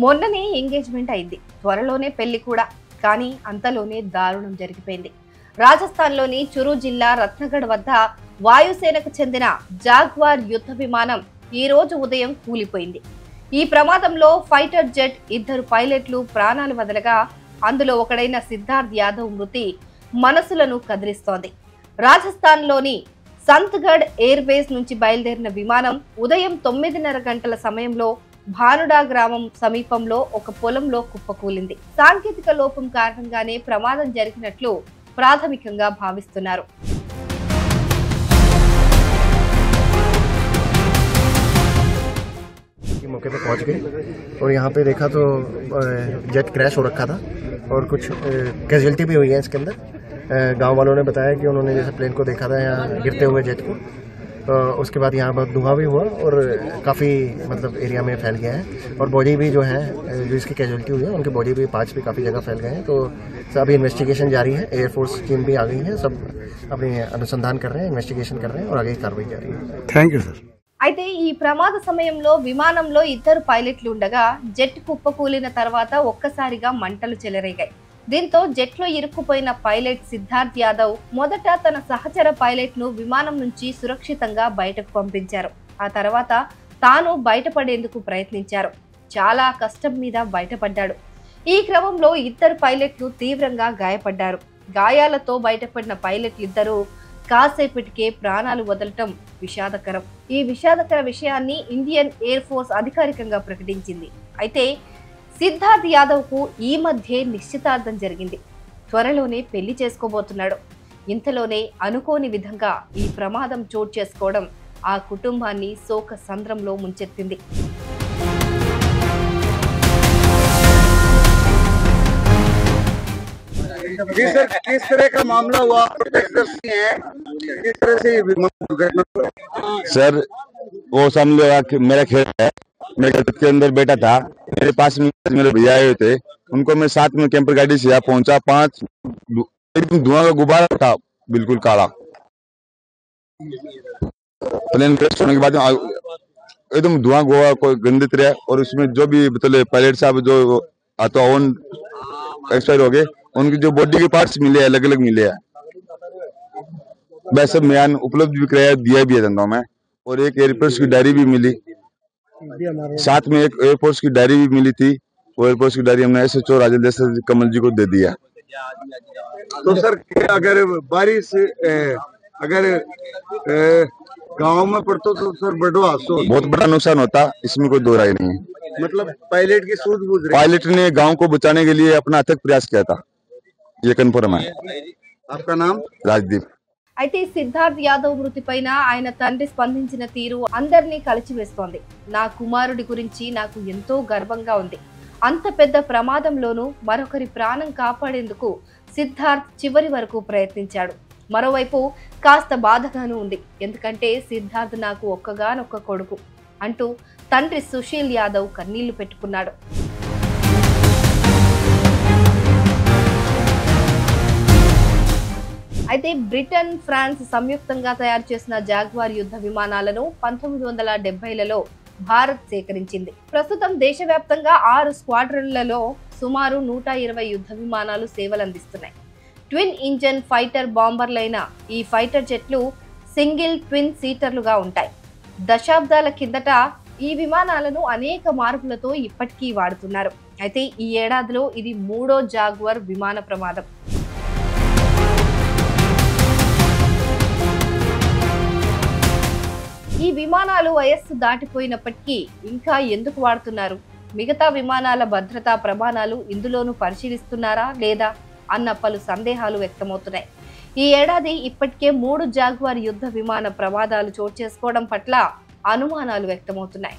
మొన్ననే ఎంగేజ్మెంట్ అయింది, త్వరలోనే పెళ్లి కూడా. కానీ అంతలోనే దారుణం జరిగిపోయింది. రాజస్థాన్లోని చురు జిల్లా రత్నగఢ్ వద్ద వాయుసేనకు చెందిన జాగ్వార్ యుద్ధ విమానం ఈ రోజు ఉదయం కూలిపోయింది. ఈ ప్రమాదంలో ఫైటర్ జెట్ 2 పైలట్లు ప్రాణాలు వదలగా అందులో ఒకడైన సిద్ధార్థ్ యాదవ్ మృతి మనసులను కదిలిస్తోంది. రాజస్థాన్లోని సంత్గఢ్ ఎయిర్ బేస్ నుంచి బయలుదేరిన విమానం ఉదయం 9:30 గంటల సమయంలో భానుడా గ్రామం సమీపంలో ఒక పొలంలో కుప్పకూలింది. సాంకేతిక లోపం కారణంగానే ప్రమాదం జరిగినట్లు ప్రాథమికంగా భావిస్తున్నారు. मौके पे पहुंच गए और यहाँ पे देखा तो जेट क्रैश हो रखा था और कुछ कैजुअल्टी भी हुई है इसके अंदर। गांव वालों ने बताया कि उन्होंने जैसे प्लेन को देखा था यहाँ गिरते हुए जेट को, उसके बाद यहाँ बहुत धुआं भी हुआ और काफ़ी मतलब एरिया में फैल गया है और बॉडी भी जो है जो इसकी कैजुअल्टी हुई है उनकी बॉडी भी पार्ट्स भी काफ़ी जगह फैल गए हैं। तो अभी इन्वेस्टिगेशन जारी है, एयरफोर्स टीम भी आ गई है, सब अपनी अनुसंधान कर रहे हैं, इन्वेस्टिगेशन कर रहे हैं और आगे कार्रवाई जारी है। Thank you sir. అయితే ఈ ప్రమాద సమయంలో విమానంలో 2 పైలట్లు ఉండగా జెట్ కుప్పకూలిన తర్వాత ఒక్కసారిగా మంటలు చెలరేగాయి. దీంతో జెట్లో ఇరుక్కుపోయిన పైలట్ సిద్ధార్థ్ యాదవ్ మొదట తన సహచర పైలట్ ను విమానం నుంచి సురక్షితంగా బయటకు పంపించారు. ఆ తర్వాత తాను బయటపడేందుకు ప్రయత్నించారు. చాలా కష్టం మీద బయటపడ్డాడు. ఈ క్రమంలో 2 పైలట్లు తీవ్రంగా గాయపడ్డారు. గాయాలతో బయటపడిన పైలట్లు 2 కాసేపటికే ప్రాణాలు వదలటం విషాదకరం. ఈ విషాదకర విషయాన్ని ఇండియన్ ఎయిర్ ఫోర్స్ అధికారికంగా ప్రకటించింది. అయితే సిద్ధార్థ్ యాదవ్ కు ఈ మధ్య నిశ్చితార్థం జరిగింది. త్వరలోనే పెళ్లి చేసుకోబోతున్నాడు. ఇంతలోనే అనుకోని విధంగా ఈ ప్రమాదం చోటు చేసుకోవడం ఆ కుటుంబాన్ని శోక సంద్రంలో ముంచెత్తింది. किस तरह का मामला हुआ है? किस तरह से सर वो समझ लो कि मेरा खेत है, मैं खेत के अंदर बैठा था, मेरे पास में मेरे भैया आए थे, उनको मैं साथ में कैंपर गाड़ी से यहाँ पहुंचा। 5 एकदम धुआं का गुब्बारा था, बिल्कुल काला। प्लेन क्रैश होने के बाद एकदम धुआं गोवा कोई गंदे तरह, और उसमें जो भी मतलब पायलट साहब जो तो ऑन एक्सपायर हो गए, उनकी जो बॉडी के पार्ट्स मिले अलग अलग मिले हैं। वैसे बयान उपलब्ध भी कराया दिया भी है धंधों में, और एक एयरफोर्स की डायरी भी मिली, साथ में एक एयरफोर्स की डायरी भी मिली थी। वो एयरफोर्स की डायरी हमने SHO राजेंद्र कमल जी को दे दिया। तो सर अगर बारिश अगर गांव में पड़ता तो सर बड़ा बहुत बड़ा नुकसान होता, इसमें कोई दो राय नहीं है। मतलब पायलट की सूझबूझ रही, पायलट ने गांव को बचाने के लिए अपना अथक प्रयास किया था, ये कन्फर्म है। आपका नाम? राजदीप। అయితే సిద్ధార్థ్ యాదవ్ మృతిపైన ఆయన తండ్రి స్పందించిన తీరు అందరినీ కలిచివేస్తోంది. నా కుమారుడి గురించి నాకు ఎంతో గర్వంగా ఉంది. అంత పెద్ద ప్రమాదంలోనూ మరొకరి ప్రాణం కాపాడేందుకు సిద్ధార్థ్ చివరి వరకు ప్రయత్నించాడు. మరోవైపు కాస్త బాధగానూ ఉంది, ఎందుకంటే సిద్ధార్థ్ నాకు ఒక్కగానొక్క కొడుకు అంటూ తండ్రి సుశీల్ యాదవ్ కన్నీళ్లు పెట్టుకున్నాడు. అయితే బ్రిటన్, ఫ్రాన్స్ సంయుక్తంగా తయారు చేసిన జాగ్వార్ యుద్ధ విమానాలను 1970లలో భారత్ సేకరించింది. ప్రస్తుతం దేశవ్యాప్తంగా 6 స్క్వాడ్రన్లలో సుమారు 120 యుద్ధ విమానాలు సేవలందిస్తున్నాయి. ట్విన్ ఇంజన్ ఫైటర్ బాంబర్లైన ఈ ఫైటర్ జెట్లు సింగిల్, ట్విన్ సీటర్లుగా ఉంటాయి. దశాబ్దాల కిందట ఈ విమానాలను అనేక మార్పులతో ఇప్పటికీ వాడుతున్నారు. అయితే ఈ ఏడాదిలో ఇది 3వ జాగ్వార్ విమాన ప్రమాదం. ఈ విమానాలు వయస్సు దాటిపోయినప్పటికీ ఇంకా ఎందుకు వాడుతున్నారు? మిగతా విమానాల భద్రతా ప్రమాణాలు ఇందులోనూ పరిశీలిస్తున్నారా లేదా అన్న పలు సందేహాలు వ్యక్తమవుతున్నాయి. ఈ ఏడాది ఇప్పటికే 3 జాగ్వార్ యుద్ధ విమాన ప్రమాదాలు చోటు చేసుకోవడం పట్ల అనుమానాలు వ్యక్తమవుతున్నాయి.